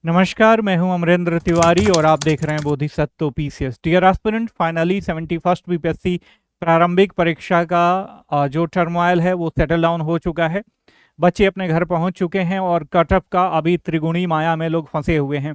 नमस्कार, मैं हूं अमरेंद्र तिवारी और आप देख रहे हैं Bodhisattva PCS. Dear aspirant, finally 71st BPSC प्रारंभिक परीक्षा का जो टर्मोइल है वो सेटल डाउन हो चुका है। बच्चे अपने घर पहुंच चुके हैं और कटअप का अभी त्रिगुणी माया में लोग फंसे हुए हैं।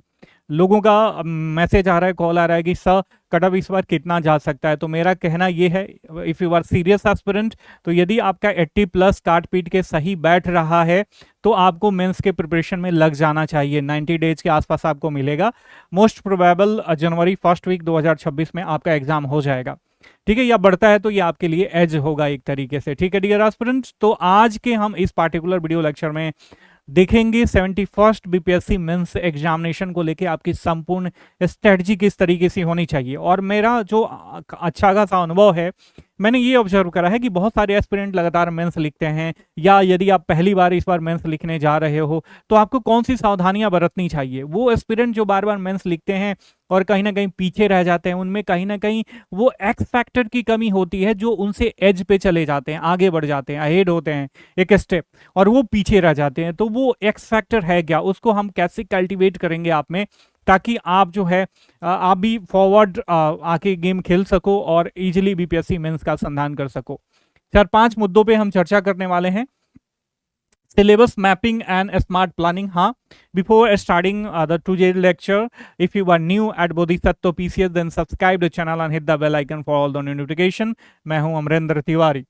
लोगों का मैसेज आ रहा है, कॉल आ रहा है कि सर कटअप इस बार कितना जा सकता है। तो मेरा कहना ये है, if you are serious aspirant, तो यदि आपका 80+ काट पीट के सही बैठ रहा है तो आपको मेंस के प्रिपरेशन में लग जाना चाहिए। 90 डेज के आसपास आपको मिलेगा। मोस्ट प्रोबेबल जनवरी फर्स्ट वीक 2026 में आपका एग्जाम हो जाएगा। ठीक है, या बढ़ता है तो ये आपके लिए एज होगा एक तरीके से। ठीक है डियर एस्पिरेंट्स, तो आज के हम इस पार्टिकुलर वीडियो लेक्चर में देखेंगे 71st बीपीएससी मेंस एग्जामिनेशन को लेके आपकी संपूर्ण स्ट्रेटजी किस तरीके से होनी चाहिए। और मेरा जो अच्छा खासा अनुभव है, मैंने ये ऑब्जर्व करा है कि बहुत सारे एस्पिरेंट लगातार मेंस लिखते हैं, या यदि आप पहली बार इस बार मेंस लिखने जा रहे हो तो आपको कौन सी सावधानियां बरतनी चाहिए। वो एस्पिरेंट जो बार बार मेंस लिखते हैं और कहीं ना कहीं पीछे रह जाते हैं, उनमें कहीं ना कहीं वो एक्स फैक्टर की कमी होती है जो उनसे एज पे चले जाते हैं, आगे बढ़ जाते हैं, अहेड होते हैं एक स्टेप, और वो पीछे रह जाते हैं। तो वो एक्स फैक्टर है क्या, उसको हम कैसे कल्टीवेट करेंगे आप में, ताकि आप जो है आप भी फॉरवर्ड आके गेम खेल सको और इजीली बीपीएससी मेंस का संधान कर सको। 4-5 मुद्दों पे हम चर्चा करने वाले हैं। Syllabus mapping and smart planning. हाँ, before starting the today lecture, if you are new at Bodhisattva PCS then subscribe the channel and hit the bell icon for all the notification. मैं हूं अमरेंद्र तिवारी।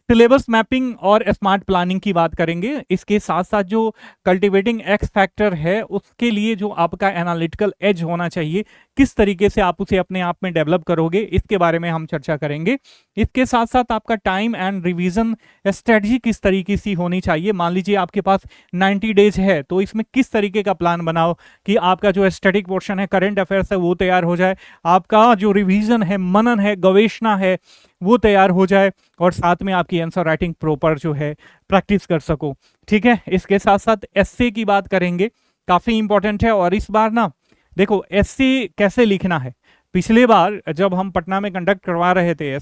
सिलेबस मैपिंग और smart planning की बात करेंगे। इसके साथ साथ जो कल्टीवेटिंग एक्स फैक्टर है, उसके लिए जो आपका एनालिटिकल एज होना चाहिए, किस तरीके से आप उसे अपने आप में डेवलप करोगे, इसके बारे में हम चर्चा करेंगे। इसके साथ साथ आपका टाइम एंड रिवीजन स्ट्रेटजी किस तरीके से होनी चाहिए। मान लीजिए आपके पास 90 डेज है, तो इसमें किस तरीके का प्लान बनाओ कि आपका जो स्टैटिक पोर्शन है, करंट अफेयर्स है, वो तैयार हो जाए, आपका जो रिवीजन है, मनन है, गवेषणा है, वो तैयार हो जाए, और साथ में आपकी आंसर राइटिंग प्रॉपर जो है प्रैक्टिस कर सको। ठीक है, इसके साथ साथ एस्से की बात करेंगे, काफी इंपॉर्टेंट है। और इस बार ना देखो, एस्से कैसे लिखना है। पिछले बार जब हम पटना में कंडक्ट करवा रहे थे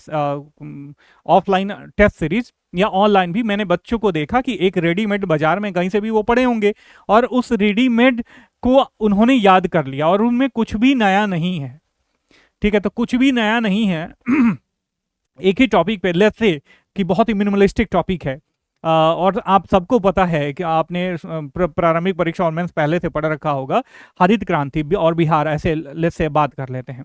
ऑफलाइन टेस्ट सीरीज या ऑनलाइन भी, मैंने बच्चों को देखा कि एक रेडीमेड बाजार में कहीं से भी वो पड़े होंगे और उस रेडीमेड को उन्होंने याद कर लिया और उनमें कुछ भी नया नहीं है। ठीक है, तो कुछ भी नया नहीं है एक ही टॉपिक पे, लेट्स से कि बहुत ही मिनिमलिस्टिक टॉपिक है, और आप सबको पता है कि आपने प्रारंभिक परीक्षा और मेंस पहले से पढ़ रखा होगा। हरित क्रांति और बिहार, ऐसे लेट्स से बात कर लेते हैं।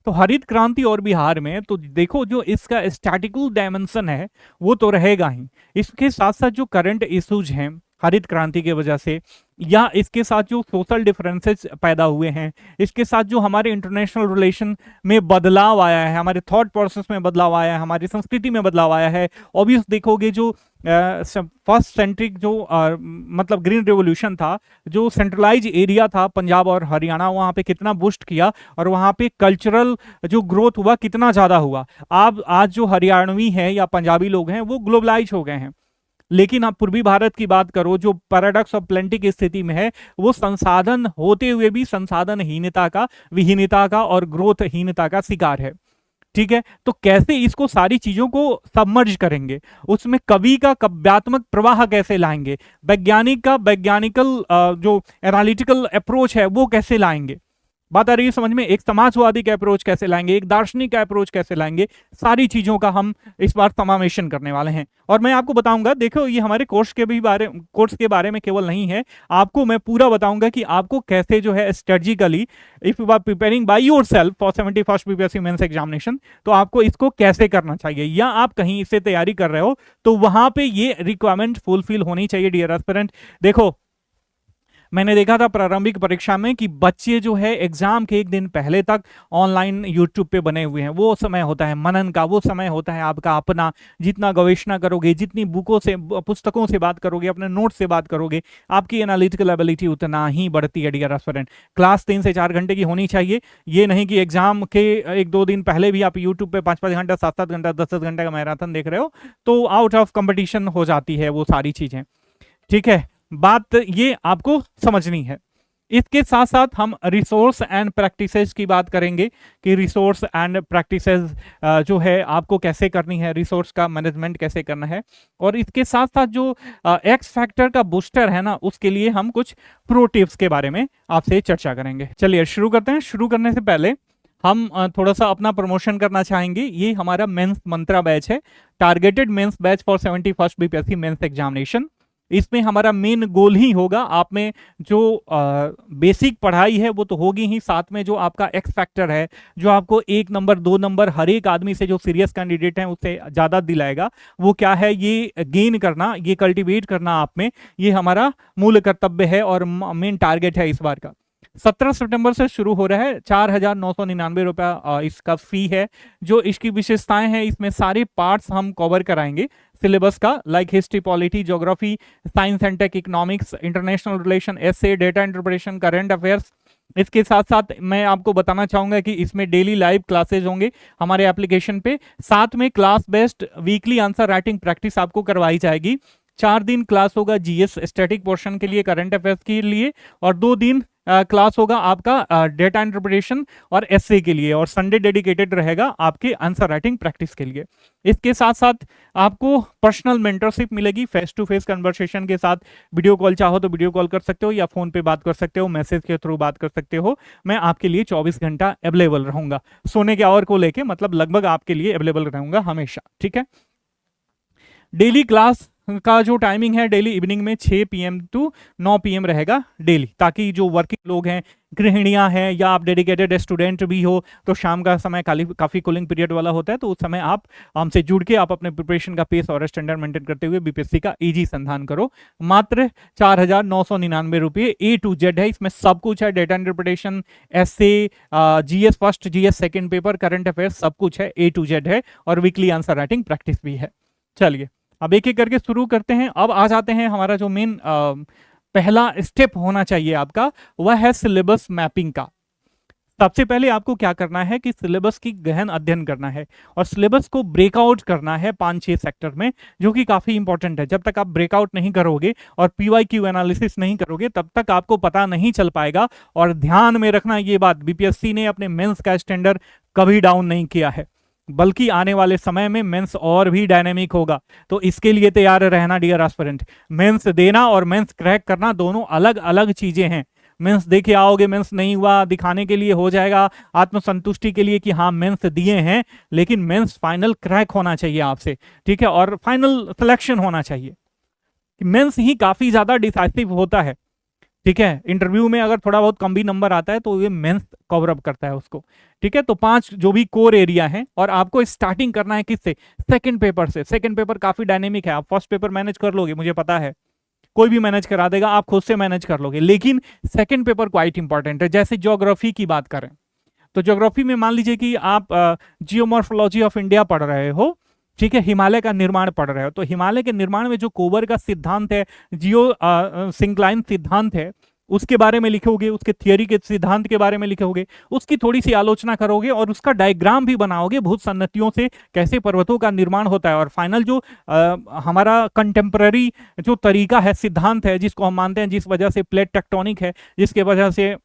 तो हरित क्रांति और बिहार में तो देखो, जो इसका स्टैटिकल डायमेंशन है वो तो रहेगा ही। इसके साथ साथ जो करंट इश्यूज हैं हरित क्रांति की वजह से, या इसके साथ जो सोशल डिफरेंसेस पैदा हुए हैं, इसके साथ जो हमारे इंटरनेशनल रिलेशन में बदलाव आया है, हमारे थॉट प्रोसेस में बदलाव आया है, हमारी संस्कृति में बदलाव आया है। ऑब्वियस देखोगे, जो फर्स्ट सेंट्रिक जो मतलब ग्रीन रेवोल्यूशन था, जो सेंट्रलाइज एरिया था पंजाब और हरियाणा, वहाँ पे कितना बूस्ट किया और वहाँ पे कल्चरल जो ग्रोथ हुआ कितना ज़्यादा हुआ। आप आज जो हरियाणवी हैं या पंजाबी लोग हैं वो ग्लोबलाइज हो गए हैं। लेकिन आप पूर्वी भारत की बात करो, जो पैराडॉक्स ऑफ प्लेंटी की स्थिति में है, वो संसाधन होते हुए भी संसाधनहीनता का, विहीनता का और ग्रोथहीनता का शिकार है। ठीक है, तो कैसे इसको सारी चीजों को सबमर्ज करेंगे, उसमें कवि का काव्यात्मक प्रवाह कैसे लाएंगे, वैज्ञानिक का वैज्ञानिकल जो एनालिटिकल अप्रोच है वो कैसे लाएंगे, बात आ रही है समझ में, एक समाजवादी का अप्रोच कैसे लाएंगे, एक दार्शनिक का अप्रोच कैसे लाएंगे, सारी चीजों का हम इस बार समावेशन करने वाले हैं। और मैं आपको बताऊंगा, देखो ये हमारे कोर्स के बारे में केवल नहीं है, आपको मैं पूरा बताऊंगा कि आपको कैसे जो है strategically, if you are preparing by yourself for 71st BPSC mains examination, तो आपको इसको कैसे करना चाहिए, या आप कहीं इससे तैयारी कर रहे हो तो वहां पे ये रिक्वायरमेंट फुलफिल होनी चाहिए डियर एस्पिरेंट। देखो, मैंने देखा था प्रारंभिक परीक्षा में कि बच्चे जो है एग्जाम के एक दिन पहले तक ऑनलाइन यूट्यूब पे बने हुए हैं। वो समय होता है मनन का, वो समय होता है आपका अपना, जितना गवेषणा करोगे, जितनी बुकों से, पुस्तकों से बात करोगे, अपने नोट से बात करोगे, आपकी एनालिटिकल एबिलिटी उतना ही बढ़ती है डियर एस्पिरेंट। क्लास 3 से 4 घंटे की होनी चाहिए। ये नहीं कि एग्जाम के 1-2 दिन पहले भी आप यूट्यूब पे 5-5 घंटा, 7-7 घंटा, 10-10 घंटे का मैराथन देख रहे हो, तो आउट ऑफ कंपटीशन हो जाती है वो सारी चीजें। ठीक है, बात ये आपको समझनी है। इसके साथ साथ हम रिसोर्स एंड प्रैक्टिसेस की बात करेंगे कि रिसोर्स एंड प्रैक्टिसेस जो है आपको कैसे करनी है, रिसोर्स का मैनेजमेंट कैसे करना है। और इसके साथ साथ जो एक्स फैक्टर का बूस्टर है ना, उसके लिए हम कुछ प्रो टिप्स के बारे में आपसे चर्चा करेंगे। चलिए शुरू करते हैं। शुरू करने से पहले हम थोड़ा सा अपना प्रमोशन करना चाहेंगे। ये हमारा मेंस मंत्रा बैच है, targeted mains batch for 71st BPSC mains examination. इसमें हमारा मेन गोल ही होगा, आप में जो बेसिक पढ़ाई है वो तो होगी ही, साथ में जो आपका एक्स फैक्टर है, जो आपको 1 नंबर 2 नंबर हर एक आदमी से जो सीरियस कैंडिडेट हैं उससे ज़्यादा दिलाएगा, वो क्या है, ये गेन करना, ये कल्टीवेट करना आप में, ये हमारा मूल कर्तव्य है और मेन टारगेट है इस बार का। 17 सितंबर से शुरू हो रहा है, 4,999 रुपया इसका फी है। जो इसकी विशेषताएं हैं, इसमें सारे पार्ट्स हम कवर कराएंगे सिलेबस का, like history, polity, geography, science and tech, economics, international relation, essay, data interpretation, current affairs. इसके साथ साथ मैं आपको बताना चाहूंगा कि इसमें डेली लाइव क्लासेज होंगे हमारे एप्लीकेशन पे, साथ में class based weekly answer writing practice आपको करवाई जाएगी। 4 दिन क्लास होगा जीएस स्टैटिक पोर्शन के लिए, करंट अफेयर्स के लिए, और 2 दिन क्लास होगा आपका डेटा इंटरप्रिटेशन और एसए के लिए, और संडे डेडिकेटेड रहेगा आपके आंसर राइटिंग प्रैक्टिस के लिए। इसके साथ साथ आपको पर्सनल मेंटरशिप मिलेगी, फेस टू फेस कन्वर्सेशन के साथ। वीडियो कॉल चाहो तो वीडियो कॉल कर सकते हो, या फोन पे बात कर सकते हो, मैसेज के थ्रू बात कर सकते हो। मैं आपके लिए 24 घंटा अवेलेबल रहूंगा, सोने के आवर को लेके, मतलब लगभग आपके लिए अवेलेबल रहूंगा हमेशा, ठीक है। डेली क्लास का जो टाइमिंग है, डेली इवनिंग में 6 PM टू 9 PM रहेगा डेली, ताकि जो वर्किंग लोग हैं, गृहिणियां हैं, या आप डेडिकेटेड स्टूडेंट भी हो, तो शाम का समय काफ़ी कूलिंग पीरियड वाला होता है, तो उस समय आप हमसे जुड़ के आप अपने प्रिपरेशन का पेस और स्टैंडर्ड मेंटेन करते हुए बीपीएससी का ईजी संधान करो। मात्र 4,999 रुपये A to Z है, इसमें सब कुछ है, data interpretation, essay, GS first, GS second paper, current affairs, सब कुछ है, A to Z है, और वीकली आंसर राइटिंग प्रैक्टिस भी है। चलिए अब एक एक करके शुरू करते हैं। अब आ जाते हैं हमारा जो मेन पहला स्टेप होना चाहिए आपका, वह है सिलेबस मैपिंग का। सबसे पहले आपको क्या करना है कि सिलेबस की गहन अध्ययन करना है और सिलेबस को ब्रेकआउट करना है 5-6 सेक्टर में, जो कि काफी इंपॉर्टेंट है। जब तक आप ब्रेकआउट नहीं करोगे और पीवाईक्यू एनालिसिस नहीं करोगे, तब तक आपको पता नहीं चल पाएगा। और ध्यान में रखना ये बात, बीपीएससी ने अपने मेंस का स्टैंडर्ड कभी डाउन नहीं किया है, बल्कि आने वाले समय में मेंस और भी डायनेमिक होगा। तो इसके लिए तैयार रहना डियर एस्पिरेंट। मेंस देना और मेंस क्रैक करना दोनों अलग अलग चीजें हैं। मेंस दे के आओगे, मेंस नहीं हुआ, दिखाने के लिए हो जाएगा, आत्मसंतुष्टि के लिए कि हाँ मेंस दिए हैं, लेकिन मेंस फाइनल क्रैक होना चाहिए आपसे, ठीक है, और फाइनल सिलेक्शन होना चाहिए। मेंस ही काफी ज्यादा डिसाइसिव होता है, ठीक है। इंटरव्यू में अगर थोड़ा बहुत कम भी नंबर आता है तो ये मेंस कवर अप करता है उसको, ठीक है। तो 5 जो भी कोर एरिया हैं, और आपको स्टार्टिंग करना है किससे, सेकंड पेपर से। सेकंड पेपर काफी डायनेमिक है, आप फर्स्ट पेपर मैनेज कर लोगे, मुझे पता है, कोई भी मैनेज करा देगा, आप खुद से मैनेज कर लोगे, लेकिन सेकंड पेपर क्वाइट इंपॉर्टेंट है। जैसे ज्योग्राफी की बात करें तो ज्योग्राफी में मान लीजिए कि आप जियोमॉर्फोलॉजी ऑफ इंडिया पढ़ रहे हो, ठीक है, हिमालय का निर्माण पढ़ रहे हो, तो हिमालय के निर्माण में जो कोबर का सिद्धांत है, जियो सिंक्लाइन सिद्धांत है, उसके बारे में लिखोगे, उसके थियरी के सिद्धांत के बारे में लिखोगे, उसकी थोड़ी सी आलोचना करोगे और उसका डायग्राम भी बनाओगे, भूत सन्नतियों से कैसे पर्वतों का निर्माण होता है। और फाइनल जो हमारा कंटेम्पररी जो तरीका है, सिद्धांत है, जिसको हम मानते हैं, जिस वजह से प्लेट टेक्टोनिक है, जिसके वजह से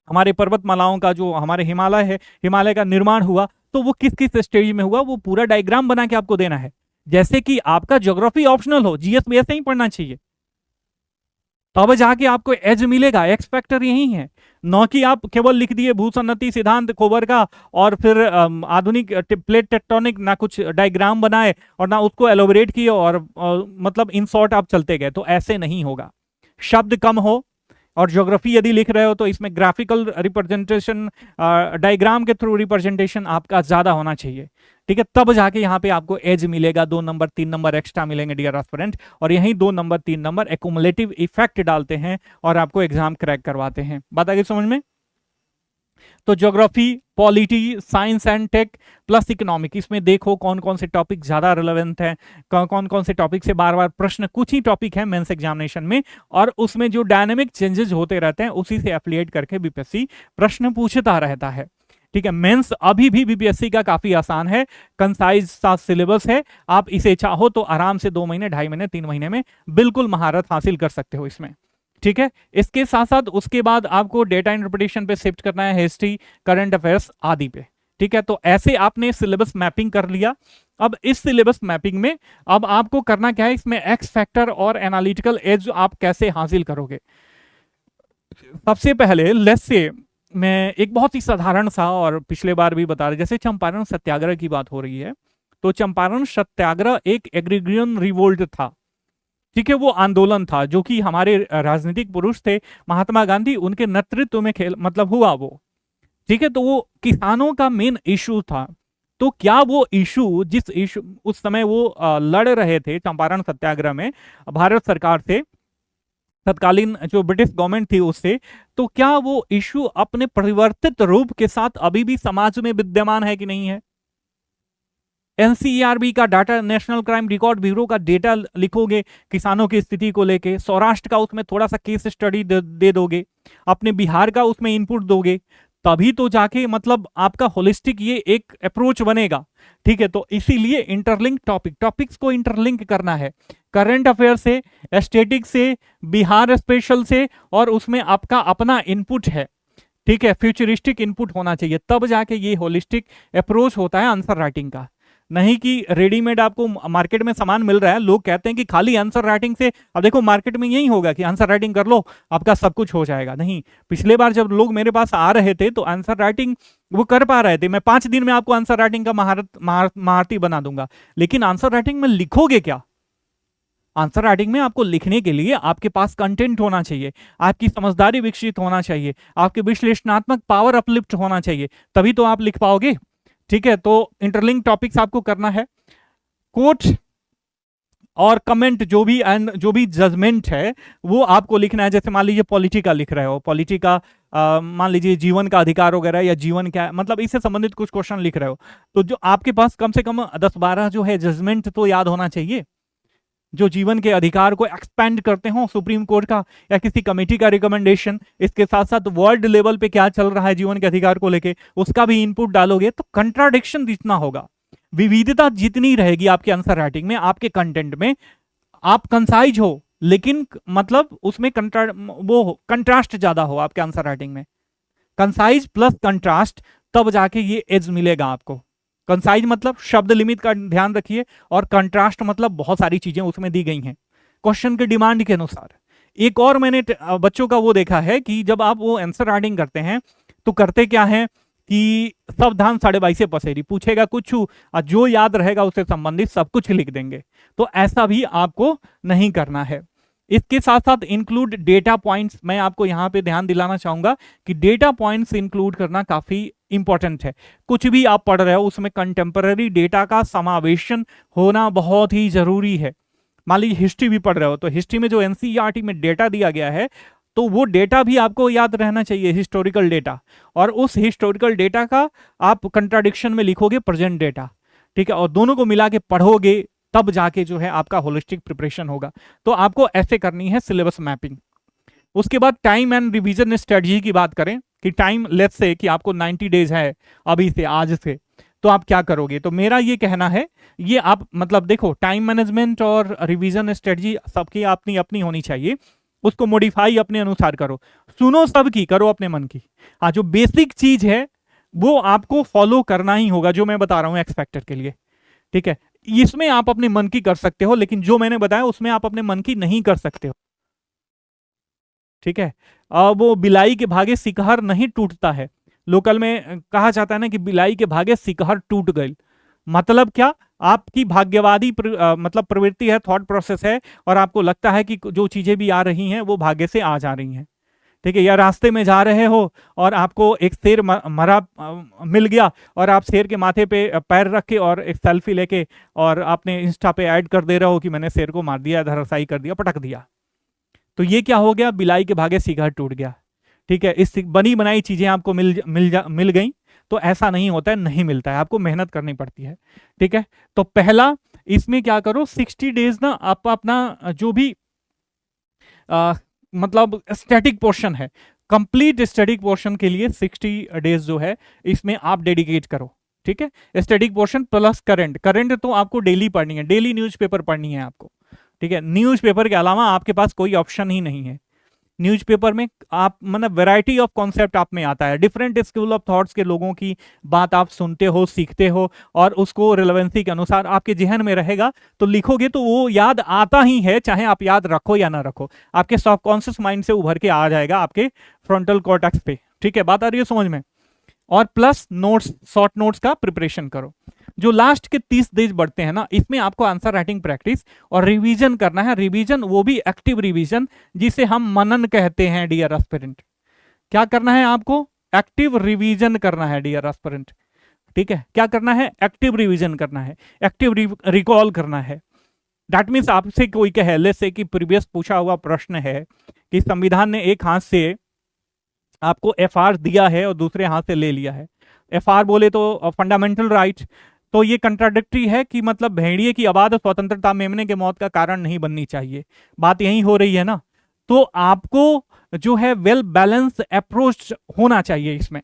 हमारे पर्वतमालाओं का, जो हमारे हिमालय है, हिमालय का निर्माण हुआ, तो वो किस किस स्टेज में हुआ, वो पूरा डायग्राम बना के आपको देना है। जैसे कि आपका ज्योग्राफी ऑप्शनल हो, जीएस में ऐसे ही पढ़ना चाहिए, तब जाके आपको एज मिलेगा। एक्स फैक्टर यही है, न कि आप केवल लिख दिए भूसन्नति सिद्धांत कोबर का और फिर आधुनिक प्लेट टेक्टोनिक, ना कुछ डायग्राम बनाए और ना उसको एलोबरेट किए और मतलब इन शॉर्ट आप चलते गए, तो ऐसे नहीं होगा। शब्द कम हो, और ज्योग्राफी यदि लिख रहे हो तो इसमें ग्राफिकल रिप्रेजेंटेशन, डायग्राम के थ्रू रिप्रेजेंटेशन आपका ज्यादा होना चाहिए, ठीक है, तब जाके यहाँ पे आपको एज मिलेगा। 2 नंबर 3 नंबर एक्स्ट्रा मिलेंगे डियर एस्पिरेंट, और यही 2 नंबर 3 नंबर एक्युमुलेटिव इफेक्ट डालते हैं और आपको एग्जाम क्रैक करवाते हैं। बात आ गई समझ में? तो geography, polity, science and tech plus economic, इसमें देखो कौन कौन से टॉपिक ज्यादा रिलेवेंट हैं, कौन कौन से टॉपिक से बार बार प्रश्न, कुछ ही टॉपिक है मेंस एग्जामिनेशन में, और उसमें जो डायनेमिक चेंजेस होते रहते हैं उसी से एफिलिएट करके बीपीएससी प्रश्न पूछता रहता है, ठीक है। मेंस अभी भी बीपीएससी का काफी आसान है, कंसाइज सा सिलेबस है, आप इसे चाहो तो आराम से 2 महीने, 2.5 महीने, 3 महीने में बिल्कुल महारत हासिल कर सकते हो इसमें, ठीक है। इसके साथ साथ उसके बाद आपको डेटा इंटरप्रिटेशन पे शिफ्ट करना है, हिस्ट्री, करंट अफेयर्स आदि पे। ठीक है, तो ऐसे आपने सिलेबस मैपिंग कर लिया। अब इस सिलेबस मैपिंग में अब आपको करना क्या है, इसमें एक्स फैक्टर और एनालिटिकल एज आप कैसे हासिल करोगे। सबसे पहले लेट्स से मैं एक बहुत ही साधारण सा, और पिछले बार भी बता रहे, जैसे चंपारण सत्याग्रह की बात हो रही है, तो चंपारण सत्याग्रह एक एग्रीग्रियन रिवोल्ट था। ठीक है, वो आंदोलन था जो कि हमारे राजनीतिक पुरुष थे महात्मा गांधी, उनके नेतृत्व में खेल मतलब हुआ वो। ठीक है, तो वो किसानों का मेन इशू था। तो क्या वो इशू, जिस इशू उस समय वो लड़ रहे थे चंपारण सत्याग्रह में भारत सरकार से, तत्कालीन जो ब्रिटिश गवर्नमेंट थी उससे, तो क्या वो इशू अपने परिवर्तित रूप के साथ अभी भी समाज में विद्यमान है कि नहीं है। एनसीईआरबी का data, national crime record bureau का डेटा लिखोगे किसानों की स्थिति को लेके, सौराष्ट्र का उसमें थोड़ा सा केस स्टडी दे दोगे, अपने बिहार का उसमें इनपुट दोगे, तभी तो जाके मतलब आपका होलिस्टिक ये एक अप्रोच बनेगा। ठीक है, तो इसीलिए इंटरलिंक टॉपिक्स को इंटरलिंक करना है, करंट अफेयर से, स्टेटिक से, बिहार स्पेशल से, और उसमें आपका अपना इनपुट है। ठीक है, फ्यूचरिस्टिक इनपुट होना चाहिए, तब जाके ये होलिस्टिक अप्रोच होता है आंसर राइटिंग का। नहीं कि रेडीमेड आपको मार्केट में सामान मिल रहा है, लोग कहते हैं कि खाली आंसर राइटिंग से, अब देखो मार्केट में यही होगा कि आंसर राइटिंग कर लो आपका सब कुछ हो जाएगा। नहीं, पिछले बार जब लोग मेरे पास आ रहे थे तो आंसर राइटिंग वो कर पा रहे थे, मैं 5 दिन में आपको आंसर राइटिंग का महारती बना दूंगा। लेकिन आंसर राइटिंग में लिखोगे क्या। आंसर राइटिंग में आपको लिखने के लिए आपके पास कंटेंट होना चाहिए, आपकी समझदारी विकसित होना चाहिए, आपके विश्लेषणात्मक पावर अपलिफ्ट होना चाहिए, तभी तो आप लिख पाओगे। ठीक है, तो इंटरलिंक टॉपिक्स आपको करना है, कोट और कमेंट जो भी जजमेंट है वो आपको लिखना है। जैसे मान लीजिए पॉलिटिका लिख रहे हो, पॉलिटिका मान लीजिए जीवन का अधिकार वगैरह, या जीवन क्या है, मतलब इससे संबंधित कुछ क्वेश्चन लिख रहे हो, तो जो आपके पास कम से कम 10-12 जो है जजमेंट तो याद होना चाहिए, जो जीवन के अधिकार को एक्सपेंड करते हो, सुप्रीम कोर्ट का या किसी कमेटी का रिकमेंडेशन। इसके साथ साथ वर्ल्ड लेवल पे क्या चल रहा है जीवन के अधिकार को लेके, उसका भी इनपुट डालोगे तो कंट्राडिक्शन जितना होगा, विविधता जितनी रहेगी आपके आंसर राइटिंग में, आपके कंटेंट में, आप कंसाइज हो लेकिन मतलब उसमें कंट्रास्ट ज्यादा हो आपके आंसर राइटिंग में, कंसाइज प्लस कंट्रास्ट, तब जाके ये एज मिलेगा आपको। कंसाइज मतलब शब्द लिमिट का ध्यान रखिए, और कंट्रास्ट मतलब बहुत सारी चीजें उसमें दी गई हैं क्वेश्चन के डिमांड के अनुसार। एक और मैंने बच्चों का वो देखा है कि जब आप वो आंसर राइटिंग करते हैं तो करते क्या है कि सावधान 22.5 पसेरी, पूछेगा कुछ और जो याद रहेगा उससे संबंधित सब कुछ लिख देंगे, तो ऐसा भी आपको नहीं करना है। इसके साथ साथ इंक्लूड डेटा पॉइंट्स, मैं आपको यहां पे ध्यान दिलाना चाहूंगा कि डेटा पॉइंट्स इंक्लूड करना काफी इंपॉर्टेंट है। कुछ भी आप पढ़ रहे हो उसमें कंटेम्पररी डेटा का समावेशन होना बहुत ही जरूरी है। मान लीजिए हिस्ट्री भी पढ़ रहे हो तो हिस्ट्री में जो एनसीईआरटी में डेटा दिया गया है तो वो डेटा भी आपको याद रहना चाहिए, हिस्टोरिकल डेटा, और उस हिस्टोरिकल डेटा का आप कंट्राडिक्शन में लिखोगे प्रेजेंट डेटा। ठीक है, और दोनों को मिला के पढ़ोगे तब जाके जो है आपका होलिस्टिक प्रिपरेशन होगा। तो आपको ऐसे करनी है सिलेबस मैपिंग। उसके बाद टाइम एंड रिवीजन स्ट्रेटजी की बात करें कि टाइम लेट्स से कि आपको 90 डेज है अभी से, आज से, तो आप क्या करोगे। तो मेरा ये कहना है, ये आप मतलब देखो टाइम मैनेजमेंट और रिवीजन स्ट्रेटजी सबकी अपनी अपनी होनी चाहिए, उसको मॉडिफाई अपने अनुसार करो, सुनो सबकी, करो अपने मन की। हाँ, जो बेसिक चीज है वो आपको फॉलो करना ही होगा, जो मैं बता रहा हूं एक्स फैक्टर के लिए। ठीक है, इसमें आप अपने मन की कर सकते हो, लेकिन जो मैंने बताया उसमें आप अपने मन की नहीं कर सकते हो। ठीक है, वो बिलाई के भागे सिकहर नहीं टूटता है, लोकल में कहा जाता है ना कि बिलाई के भागे सिकहर टूट गई। मतलब क्या, आपकी भाग्यवादी मतलब प्रवृत्ति है, थॉट प्रोसेस है, और आपको लगता है कि जो चीजें भी आ रही हैं वो भाग्य से आ जा रही हैं। ठीक है, या रास्ते में जा रहे हो और आपको एक शेर मरा मिल गया, और आप शेर के माथे पे पैर रख के और एक सेल्फी लेके और आपने इंस्टा पे ऐड कर दे रहे हो कि मैंने शेर को मार दिया, धराशायी कर दिया, पटक दिया। तो ये क्या हो गया, बिलाई के भागे सिकहर टूट गया। ठीक है, इस बनी बनाई चीजें आपको मिल गई, तो ऐसा नहीं होता है, नहीं मिलता है, आपको मेहनत करनी पड़ती है। ठीक है, तो पहला इसमें क्या करो, 60 डेज ना आप अपना जो भी मतलब स्टैटिक पोर्शन है, कंप्लीट स्टैटिक पोर्शन के लिए 60 डेज जो है इसमें आप डेडिकेट करो। ठीक है, स्टैटिक पोर्शन प्लस करंट तो आपको डेली पढ़नी है, डेली न्यूज़पेपर पढ़नी है आपको। ठीक है, न्यूज़पेपर के अलावा आपके पास कोई ऑप्शन ही नहीं है। न्यूज़पेपर में आप मतलब वैरायटी ऑफ कॉन्सेप्ट आप में आता है, डिफरेंट स्कूल ऑफ थॉट्स के लोगों की बात आप सुनते हो, सीखते हो, और उसको रिलेवेंसी के अनुसार आपके जहन में रहेगा, तो लिखोगे तो वो याद आता ही है, चाहे आप याद रखो या ना रखो, आपके सबकॉन्शियस माइंड से उभर के आ जाएगा आपके फ्रंटल कॉर्टेक्स पे। ठीक है, बात आ रही है समझ में। और प्लस नोट्स, शॉर्ट नोट्स का प्रिपरेशन करो। जो लास्ट के 30 डेज बढ़ते हैं ना, इसमें आपको आंसर राइटिंग प्रैक्टिस और रिवीजन करना है। रिवीजन वो भी एक्टिव रिवीजन, जिसे हम मनन कहते हैं डियर एस्पिरेंट। क्या करना है आपको? एक्टिव रिवीजन करना है डियर एस्पिरेंट। ठीक है, क्या करना है? एक्टिव रिवीजन करना है, एक्टिव रिकॉल करना है। दैट मीन्स आपसे कोई कहे ले से कि प्रीवियस पूछा हुआ प्रश्न है कि संविधान ने एक हाथ से आपको एफआर दिया है और दूसरे हाथ से ले लिया है। एफआर बोले तो फंडामेंटल राइट, तो ये कंट्राडिक्टरी है कि मतलब भेड़िए की आबाद स्वतंत्रता मेमने के मौत का कारण नहीं बननी चाहिए, बात यही हो रही है ना। तो आपको जो है वेल बैलेंस अप्रोच होना चाहिए इसमें।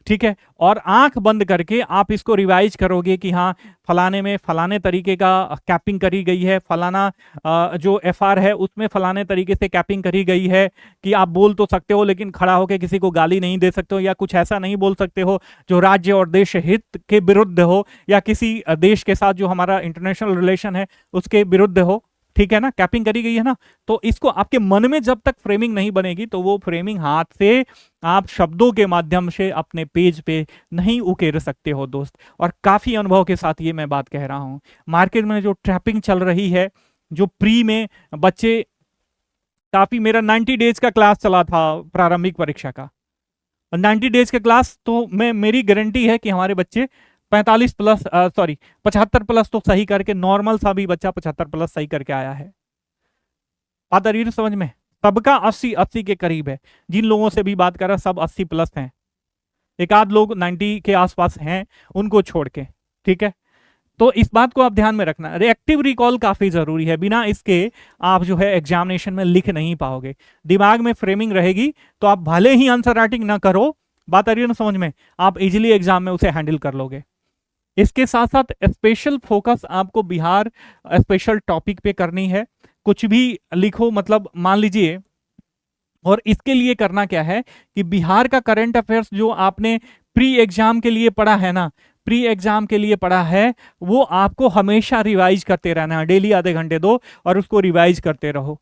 ठीक है, और आंख बंद करके आप इसको रिवाइज करोगे कि हाँ फलाने में फलाने तरीके का कैपिंग करी गई है, फलाना जो एफआर है उसमें फलाने तरीके से कैपिंग करी गई है, कि आप बोल तो सकते हो लेकिन खड़ा होकर किसी को गाली नहीं दे सकते हो, या कुछ ऐसा नहीं बोल सकते हो जो राज्य और देश हित के विरुद्ध हो, या किसी देश के साथ जो हमारा इंटरनेशनल रिलेशन है उसके विरुद्ध हो। ठीक है ना, कैपिंग करी गई है ना। तो इसको आपके मन में जब तक फ्रेमिंग नहीं बनेगी, तो वो फ्रेमिंग हाथ से आप शब्दों के माध्यम से अपने पेज पे नहीं उकेर सकते हो दोस्त। और काफी अनुभव के साथ ये मैं बात कह रहा हूं। मार्केट में जो ट्रैपिंग चल रही है, जो प्री में बच्चे काफी, मेरा 90 डेज का क्लास चला था प्रारंभिक परीक्षा का, 90 डेज का क्लास, तो मैं मेरी गारंटी है कि हमारे बच्चे 45 प्लस 75 प्लस तो सही करके, नॉर्मल सा भी बच्चा 75 प्लस सही करके आया है। बात आ रही है समझ में? सबका 80 के करीब है। जिन लोगों से भी बात कर रहा सब 80 प्लस हैं, एक आध लोग 90 के आसपास हैं उनको छोड़ के। ठीक है, तो इस बात को आप ध्यान में रखना। रिएक्टिव रिकॉल काफी जरूरी है, बिना इसके आप जो है एग्जामिनेशन में लिख नहीं पाओगे। दिमाग में फ्रेमिंग रहेगी तो आप भले ही आंसर राइटिंग ना करो, बात आ रही है ना समझ में, आप इजीली एग्जाम में उसे हैंडल कर लोगे। इसके साथ साथ स्पेशल फोकस आपको बिहार स्पेशल टॉपिक पे करनी है। कुछ भी लिखो, मतलब मान लीजिए, और इसके लिए करना क्या है कि बिहार का करंट अफेयर्स जो आपने प्री एग्जाम के लिए पढ़ा है ना, प्री एग्जाम के लिए पढ़ा है, वो आपको हमेशा रिवाइज करते रहना है। डेली आधे घंटे दो और उसको रिवाइज करते रहो।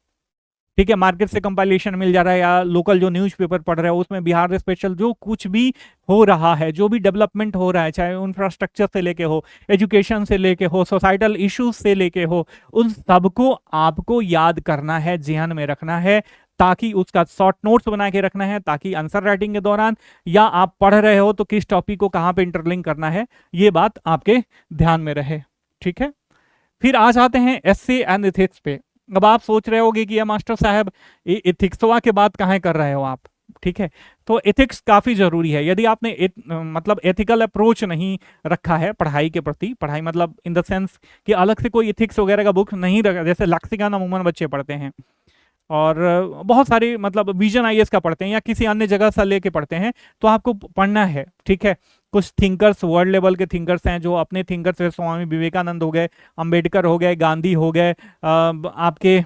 ठीक है, मार्केट से कंपाइलेशन मिल जा रहा है, या लोकल जो न्यूज़पेपर पढ़ रहे हो उसमें बिहार स्पेशल जो कुछ भी हो रहा है, जो भी डेवलपमेंट हो रहा है, चाहे इंफ्रास्ट्रक्चर से लेके हो, एजुकेशन से लेके हो, सोसाइटल इश्यूज से लेके हो, उन सबको आपको याद करना है, ध्यान में रखना है, ताकि उसका शॉर्ट नोट्स बना के रखना है, ताकि आंसर राइटिंग के दौरान या आप पढ़ रहे हो तो किस टॉपिक को कहाँ पे इंटरलिंक करना है, ये बात आपके ध्यान में रहे। ठीक है, फिर आ जाते हैं एसए एंड एथिक्स पे। अब आप सोच रहे होगे कि ये मास्टर साहब एथिक्सवा के बात कहाँ कर रहे हो आप। ठीक है, तो एथिक्स काफी जरूरी है। यदि आपने मतलब एथिकल अप्रोच नहीं रखा है पढ़ाई के प्रति, पढ़ाई मतलब इन द सेंस कि अलग से कोई एथिक्स वगैरह का बुक नहीं रखा, जैसे लक्ष्यगण अमूमन बच्चे पढ़ते हैं, और बहुत सारे मतलब विजन आईएएस का पढ़ते हैं या किसी अन्य जगह से लेके पढ़ते हैं, तो आपको पढ़ना है। ठीक है, कुछ थिंकर्स, वर्ल्ड लेवल के थिंकर्स हैं जो अपने थिंकर्स, स्वामी विवेकानंद हो गए, अंबेडकर हो गए, गांधी हो गए, आपके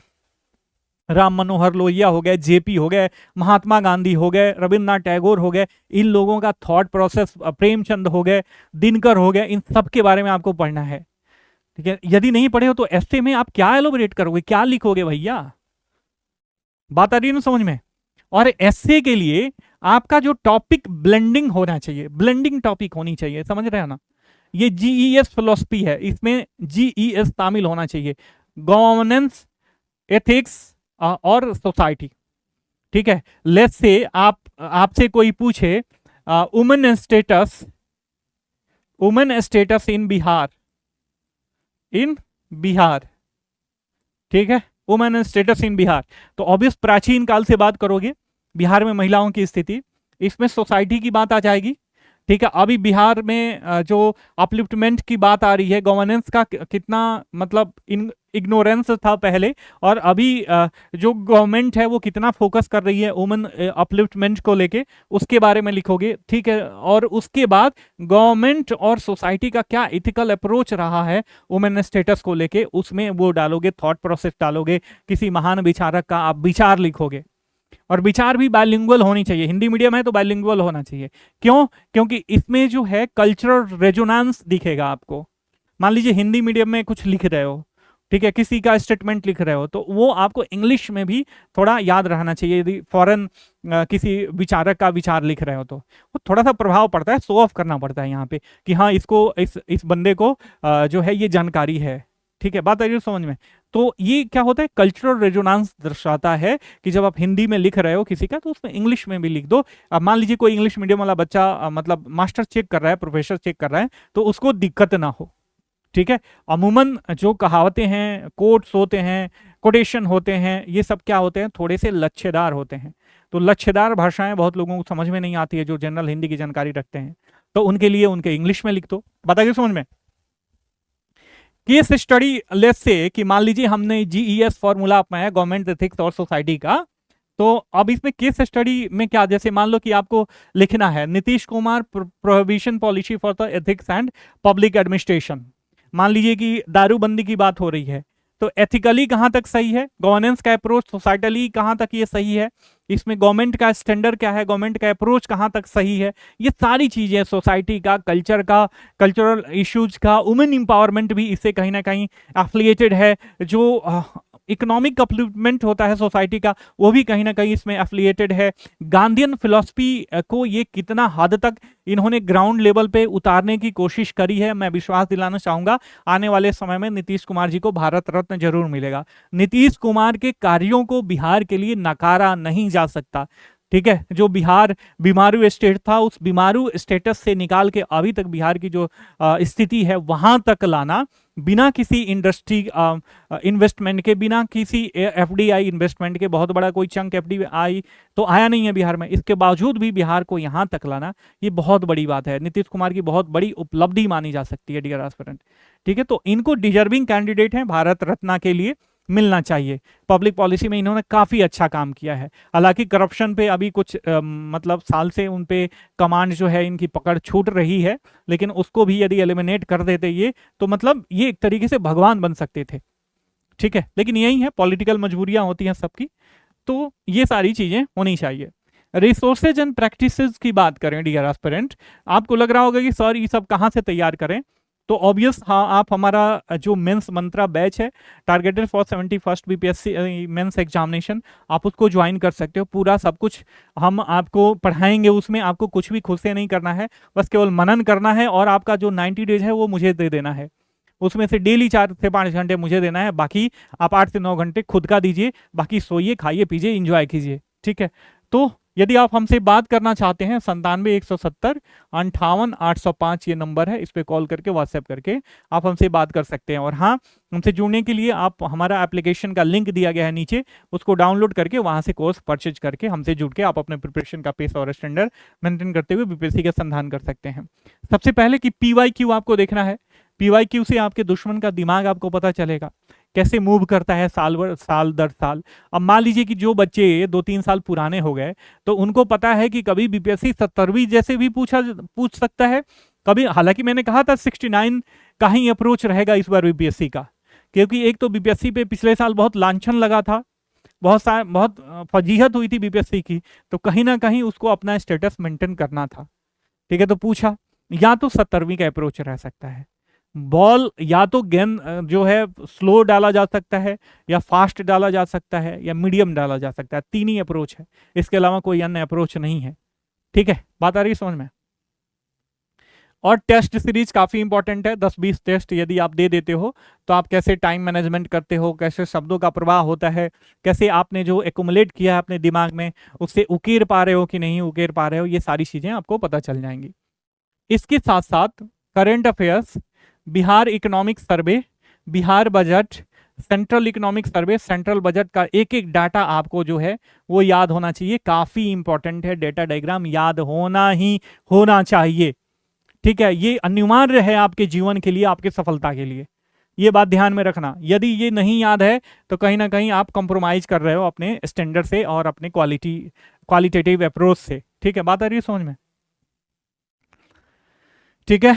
राम मनोहर लोहिया हो गए, जेपी हो गए, महात्मा गांधी हो गए, रविन्द्रनाथ टैगोर हो गए, इन लोगों का थॉट प्रोसेस, प्रेमचंद हो गए, दिनकर हो गए, इन सब के बारे में आपको पढ़ना है। ठीक है, यदि नहीं पढ़े हो तो ऐसे में आप क्या एलोबरेट करोगे, क्या लिखोगे भैया? बात आ रही है ना समझ में? और एस्से के लिए आपका जो टॉपिक ब्लेंडिंग होना चाहिए, ब्लेंडिंग टॉपिक होनी चाहिए, समझ रहे हैं ना? ये जीईएस फिलॉसफी है, इसमें जीईएस शामिल होना चाहिए, गवर्नेंस, एथिक्स और सोसाइटी। ठीक है, लेट्स से आपसे कोई पूछे वुमेन स्टेटस इन बिहार, ठीक है, वुमेन स्टेटस इन बिहार, तो ऑब्वियस प्राचीन काल से बात करोगे, बिहार में महिलाओं की स्थिति, इसमें सोसाइटी की बात आ जाएगी। ठीक है, अभी बिहार में जो अपलिफ्टमेंट की बात आ रही है, गवर्नेंस का कितना मतलब इग्नोरेंस था पहले, और अभी जो गवर्नमेंट है वो कितना फोकस कर रही है वुमेन अपलिफ्टमेंट को लेके, उसके बारे में लिखोगे। ठीक है, और उसके बाद गवर्नमेंट और सोसाइटी का क्या इथिकल अप्रोच रहा है वुमेन स्टेटस को लेके, उसमें वो डालोगे, थॉट प्रोसेस डालोगे, किसी महान विचारक का आप विचार लिखोगे। और विचार भी बाइलिंगुअल होनी चाहिए। हिंदी मीडियम है तो बाइलिंगुअल होना चाहिए। क्यों? क्योंकि इसमें जो है कल्चरल रेजोनेंस दिखेगा आपको। मान लीजिए हिंदी मीडियम में कुछ लिख रहे हो, ठीक है, किसी का स्टेटमेंट लिख रहे हो, तो वो आपको इंग्लिश में भी थोड़ा याद रहना चाहिए। यदि फॉरेन किसी विचारक का विचार लिख रहे हो तो वो थोड़ा सा प्रभाव पड़ता है, शो ऑफ करना पड़ता है यहाँ पे कि हाँ इसको इस बंदे को जो है ये जानकारी है। ठीक है, बात आ रही है समझ में? तो ये क्या होता है, कल्चरल रेजोनेंस दर्शाता है कि जब आप हिंदी में लिख रहे हो किसी का, तो उसमें इंग्लिश में भी लिख दो। अब मान लीजिए कोई इंग्लिश मीडियम वाला बच्चा मतलब मास्टर चेक कर रहा है, प्रोफेसर चेक कर रहा है, तो उसको दिक्कत ना हो। ठीक है, अमूमन जो कहावतें हैं, कोट्स होते हैं, कोटेशन होते हैं, ये सब क्या होते हैं, थोड़े से लच्छेदार होते हैं। तो लच्छेदार भाषाएं बहुत लोगों को समझ में नहीं आती है, जो जनरल हिंदी की जानकारी रखते हैं, तो उनके लिए उनके इंग्लिश में लिख दो। बताइए समझ में? केस स्टडी लेट्स से कि मान लीजिए हमने जीईएस फॉर्मूला अपनाया गवर्नमेंट एथिक्स और सोसाइटी का, तो अब इसमें केस स्टडी में क्या, जैसे मान लो कि आपको लिखना है Nitish Kumar prohibition policy for the ethics and public administration. मान लीजिए कि दारूबंदी की बात हो रही है, तो एथिकली कहां तक सही है, गवर्नेंस का अप्रोच, सोसाइटली कहां तक ये सही है, इसमें गवर्नमेंट का स्टैंडर्ड क्या है, गवर्नमेंट का अप्रोच कहां तक सही है, ये सारी चीजें, सोसाइटी का, कल्चर का, कल्चरल इश्यूज का, वुमेन इंपावरमेंट भी इससे कहीं ना कहीं एफिलिएटेड है। जो इकोनॉमिक अपलिफ्टमेंट होता है सोसाइटी का, वो भी कहीं ना कहीं इसमें एफिलिएटेड है। गांधीयन फिलॉसफी को ये कितना हद तक इन्होंने ग्राउंड लेवल पे उतारने की कोशिश करी है, मैं विश्वास दिलाना चाहूंगा आने वाले समय में नीतीश कुमार जी को भारत रत्न जरूर मिलेगा। नीतीश कुमार के कार्यों को बिहार के लिए नकारा नहीं जा सकता। ठीक है, जो बिहार बीमारू स्टेट था, उस बीमारू स्टेटस से निकाल के अभी तक बिहार की जो स्थिति है वहां तक लाना, बिना किसी इंडस्ट्री इन्वेस्टमेंट के, बिना किसी एफडीआई इन्वेस्टमेंट के, बहुत बड़ा कोई चंक एफडीआई तो आया नहीं है बिहार में, इसके बावजूद भी बिहार को यहां तक लाना, ये बहुत बड़ी बात है, नीतीश कुमार की बहुत बड़ी उपलब्धि मानी जा सकती है डियर एस्पिरेंट। ठीक है, तो इनको डिजर्विंग कैंडिडेट हैं भारत रत्न के लिए, मिलना चाहिए। पब्लिक पॉलिसी में इन्होंने काफी अच्छा काम किया है। हालांकि करप्शन पे अभी कुछ मतलब साल से उन पे कमांड जो है इनकी पकड़ छूट रही है, लेकिन उसको भी यदि एलिमिनेट कर देते ये, तो मतलब ये एक तरीके से भगवान बन सकते थे। ठीक है, लेकिन यही है, पॉलिटिकल मजबूरियां होती हैं सबकी, तो ये सारी चीजें होनी चाहिए। रिसोर्सेज एंड प्रैक्टिसेस की बात करें डियर एस्पिरेंट, आपको लग रहा होगा कि सर ये सब कहाँ से तैयार करें, तो ऑब्वियस हाँ, आप हमारा जो मेंस मंत्रा बैच है targeted for 71st BPSC mains examination, आप उसको ज्वाइन कर सकते हो। पूरा सब कुछ हम आपको पढ़ाएंगे, उसमें आपको कुछ भी खुद से नहीं करना है, बस केवल मनन करना है, और आपका जो 90 डेज है वो मुझे दे देना है। उसमें से डेली 4 से 5 घंटे मुझे देना है, बाकी आप 8 से 9 घंटे खुद का दीजिए, बाकी सोइए, खाइए, पीजिए, इंजॉय कीजिए। ठीक है, तो यदि आप हमसे बात करना चाहते हैं 97-170-58-805 ये नंबर है, इस पे कॉल करके व्हाट्सएप करके आप हमसे बात कर सकते हैं। और हाँ, हमसे जुड़ने के लिए आप हमारा एप्लीकेशन का लिंक दिया गया है नीचे, उसको डाउनलोड करके वहां से कोर्स परचेज करके हमसे जुड़ के आप अपने प्रिपरेशन का पेस और स्टैंडर्ड मेंटेन करते हुए बीपीएससी का संधान कर सकते हैं। सबसे पहले कि पीवाईक्यू आपको देखना है, पीवाईक्यू से आपके दुश्मन का दिमाग आपको पता चलेगा कैसे मूव करता है साल दर साल। अब मान लीजिए कि जो बच्चे 2-3 साल पुराने हो गए, तो उनको पता है कि कभी बीपीएससी 70वीं जैसे भी पूछ सकता है कभी। हालांकि मैंने कहा था 69 का ही अप्रोच रहेगा इस बार बीपीएससी का, क्योंकि एक तो बीपीएससी पे पिछले साल बहुत लांछन लगा था, बहुत फजीहत हुई थी बीपीएससी की, तो कहीं ना कहीं उसको अपना स्टेटस मेंटेन करना था। ठीक है, तो पूछा, या तो 70वीं का अप्रोच रह सकता है, बॉल या तो गेंद जो है स्लो डाला जा सकता है, या फास्ट डाला जा सकता है, या मीडियम डाला जा सकता है, 3 ही अप्रोच है, इसके अलावा कोई अन्य अप्रोच नहीं है। ठीक है, बात आ रही है समझ में? और टेस्ट सीरीज काफी इंपॉर्टेंट है, 10-20 टेस्ट यदि आप दे देते हो तो आप कैसे टाइम मैनेजमेंट करते हो, कैसे शब्दों का प्रवाह होता है, कैसे आपने जो एक्युमुलेट किया है अपने दिमाग में उससे उकेर पा रहे हो कि नहीं उकेर पा रहे हो, ये सारी चीजें आपको पता चल जाएंगी। इसके साथ साथ current affairs, Bihar economic survey, Bihar budget, central economic survey, central budget का एक एक डाटा आपको जो है वो याद होना चाहिए, काफी इंपॉर्टेंट है, डेटा डायग्राम याद होना ही होना चाहिए। ठीक है, ये अनिवार्य है आपके जीवन के लिए, आपकी सफलता के लिए, ये बात ध्यान में रखना। यदि ये नहीं याद है तो कहीं ना कहीं आप कंप्रोमाइज कर रहे हो अपने स्टैंडर्ड से और अपने क्वालिटेटिव अप्रोच से। ठीक है, बात आ रही है समझ में? ठीक है,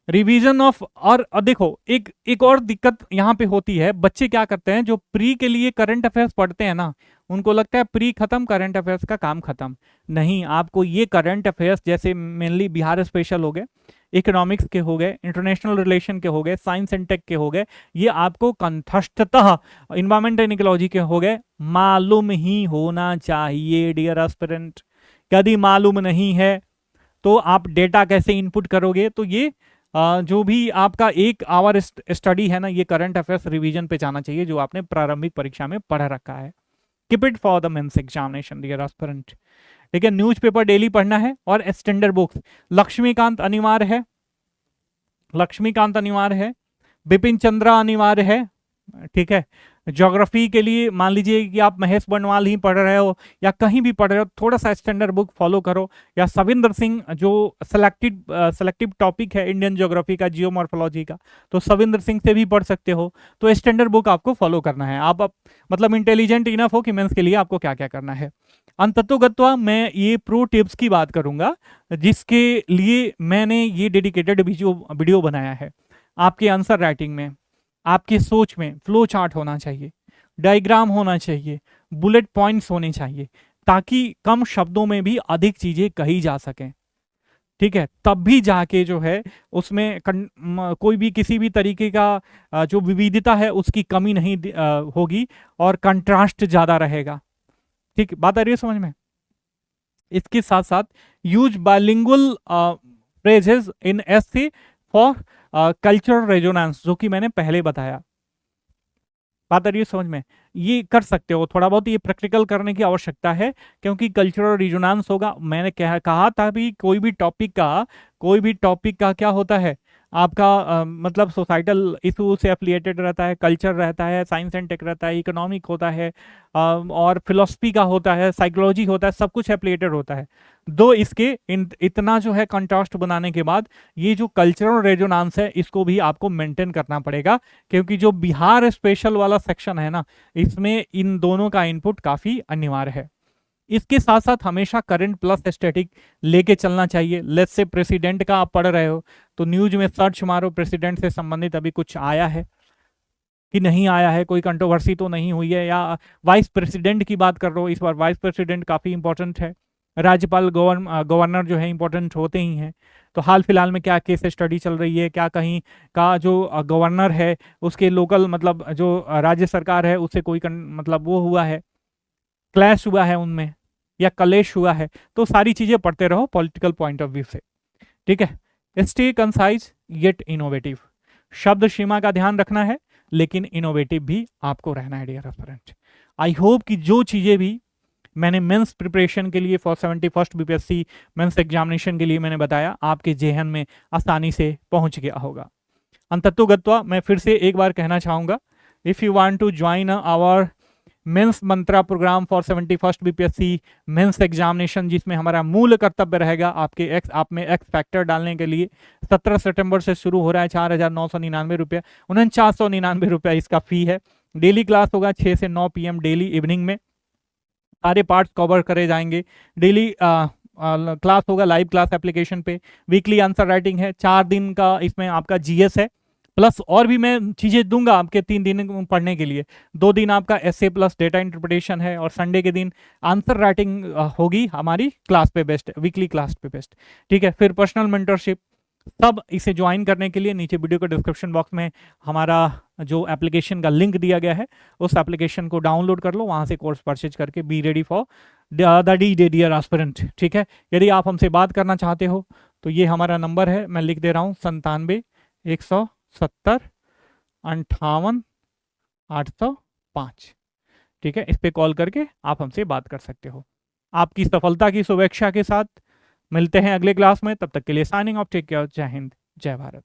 रिवीजन ऑफ, और देखो एक और दिक्कत यहाँ पे होती है, बच्चे क्या करते हैं जो प्री के लिए करंट अफेयर्स पढ़ते हैं ना, उनको लगता है प्री खत्म, करंट अफेयर्स का काम खत्म। नहीं, आपको ये करंट अफेयर्स जैसे मेनली बिहार स्पेशल हो गए, इकोनॉमिक्स के हो गए, इंटरनेशनल रिलेशन के हो गए, साइंस एंड टेक के हो गए, ये आपको कंठस्थतः इन्वायरमेंट एंड इकोलॉजी के हो गए मालूम ही होना चाहिए डियर एस्पिरेंट। यदि मालूम नहीं है तो आप डेटा कैसे इनपुट करोगे? तो ये जो भी आपका 1 आवर स्टडी है ना, ये करंट अफेयर्स रिवीजन पे जाना चाहिए जो आपने प्रारंभिक परीक्षा में पढ़ रखा है। Keep it for the mains examination dear aspirant. ठीक है, न्यूज़पेपर डेली पढ़ना है और स्टैंडर्ड बुक्स, लक्ष्मीकांत अनिवार्य है, लक्ष्मीकांत अनिवार्य है, बिपिन चंद्रा अनिवार्य है। ठीक है, ज्योग्राफी के लिए मान लीजिए कि आप महेश बनवाल ही पढ़ रहे हो या कहीं भी पढ़ रहे हो, थोड़ा सा स्टैंडर्ड बुक फॉलो करो, या सविंदर सिंह जो सेलेक्टिव टॉपिक है इंडियन ज्योग्राफी का, जियोमॉर्फोलॉजी का, तो सविंदर सिंह से भी पढ़ सकते हो। तो स्टैंडर्ड बुक आपको फॉलो करना है। आप मतलब इंटेलिजेंट इनफ हो कि मेंस के लिए आपको क्या क्या करना है। अंततोगत्वा मैं ये प्रो टिप्स की बात करूंगा जिसके लिए मैंने ये डेडिकेटेड वीडियो बनाया है। आपके आंसर राइटिंग में, आपकी सोच में फ्लो चार्ट होना चाहिए, डायग्राम होना चाहिए, बुलेट पॉइंट्स होने चाहिए, ताकि कम शब्दों में भी अधिक चीजें कही जा सकें। ठीक है, तब भी जाके जो है उसमें कोई भी किसी भी तरीके का जो विविधता है उसकी कमी नहीं होगी और कंट्रास्ट ज्यादा रहेगा। ठीक, बात आ रही है समझ में? इसके साथ साथ use bilingual phrases in essay for cultural resonance, जो कि मैंने पहले बताया। बात आ रही है समझ में? ये कर सकते हो, थोड़ा बहुत ये प्रैक्टिकल करने की आवश्यकता है, क्योंकि कल्चरल रिजोनेंस होगा। मैंने कहा था भी कोई भी टॉपिक का क्या होता है आपका मतलब सोसाइटल इशू से एफिलिएटेड रहता है, कल्चर रहता है, साइंस एंड टेक रहता है, इकोनॉमिक होता है और फिलोसफी का होता है, साइकोलॉजी होता है, सब कुछ एफिलिएटेड होता है। दो इसके इतना जो है कंट्रास्ट बनाने के बाद ये जो कल्चरल रेजोनेंस है इसको भी आपको मेंटेन करना पड़ेगा, क्योंकि जो बिहार स्पेशल वाला सेक्शन है ना, इसमें इन दोनों का इनपुट काफी अनिवार्य है। इसके साथ साथ हमेशा करंट प्लस स्टैटिक लेके चलना चाहिए। लेट्स से प्रेसिडेंट का आप पढ़ रहे हो तो न्यूज में सर्च मारो, प्रेसिडेंट से संबंधित अभी कुछ आया है कि नहीं आया है, कोई कंट्रोवर्सी तो नहीं हुई है, या वाइस प्रेसिडेंट की बात कर रहे हो, इस बार वाइस प्रेसिडेंट काफी इंपॉर्टेंट है। राज्यपाल गवर्नर जो है इंपॉर्टेंट होते ही हैं। तो हाल फिलहाल में क्या केस स्टडी चल रही है, क्या कहीं का जो गवर्नर है उसके लोकल मतलब जो राज्य सरकार है उससे कोई मतलब वो हुआ है, क्लैश हुआ है उनमें या कलेश हुआ है, तो सारी चीजें पढ़ते रहो पॉलिटिकल पॉइंट ऑफ व्यू से। ठीक है, स्टे कंसाइज येट इनोवेटिव, शब्द सीमा का ध्यान रखना है लेकिन इनोवेटिव भी आपको रहना है डियर स्टूडेंट। आई होप कि जो चीजें भी मैंने मेंस प्रिपरेशन के लिए for 71st BPSC mains examination के लिए मैंने बताया, आपके जेहन में आसानी से पहुंच गया होगा। अंततोगत्वा मैं फिर से एक बार कहना चाहूंगा, if you want to join our mains Mantra program for 71st BPSC mains examination, जिसमें हमारा मूल कर्तव्य रहेगा आप में एक्स फैक्टर डालने के लिए, 17 सितंबर से शुरू हो रहा है। 4,999 रुपये, 4999 रुपये इसका फी है। डेली क्लास होगा 6 से 9 PM डेली इवनिंग में, सारे पार्ट्स कवर करे जाएंगे। डेली क्लास होगा लाइव क्लास एप्लीकेशन पे, वीकली आंसर राइटिंग है, 4 दिन का इसमें आपका जीएस है, प्लस और भी मैं चीजें दूंगा आपके 3 दिन पढ़ने के लिए। 2 दिन आपका एसए प्लस डेटा इंटरप्रिटेशन है और संडे के दिन आंसर राइटिंग होगी हमारी क्लास पे बेस्ट, वीकली क्लास पे बेस्ट। ठीक है, फिर पर्सनल मेंटरशिप, सब इसे ज्वाइन करने के लिए नीचे वीडियो के डिस्क्रिप्शन बॉक्स में हमारा जो एप्लीकेशन का लिंक दिया गया है उस एप्लीकेशन को डाउनलोड कर लो, वहां से कोर्स परचेज करके be ready for the dear aspirant. ठीक है, यदि आप हमसे बात करना चाहते हो तो ये हमारा नंबर है, मैं लिख दे रहा हूँ 97-170-58-805। ठीक है, इस पे कॉल करके आप हमसे बात कर सकते हो। आपकी सफलता की शुभेच्छा के साथ मिलते हैं अगले क्लास में, तब तक के लिए साइनिंग ऑफ, टेक केयर, जय हिंद, जय भारत।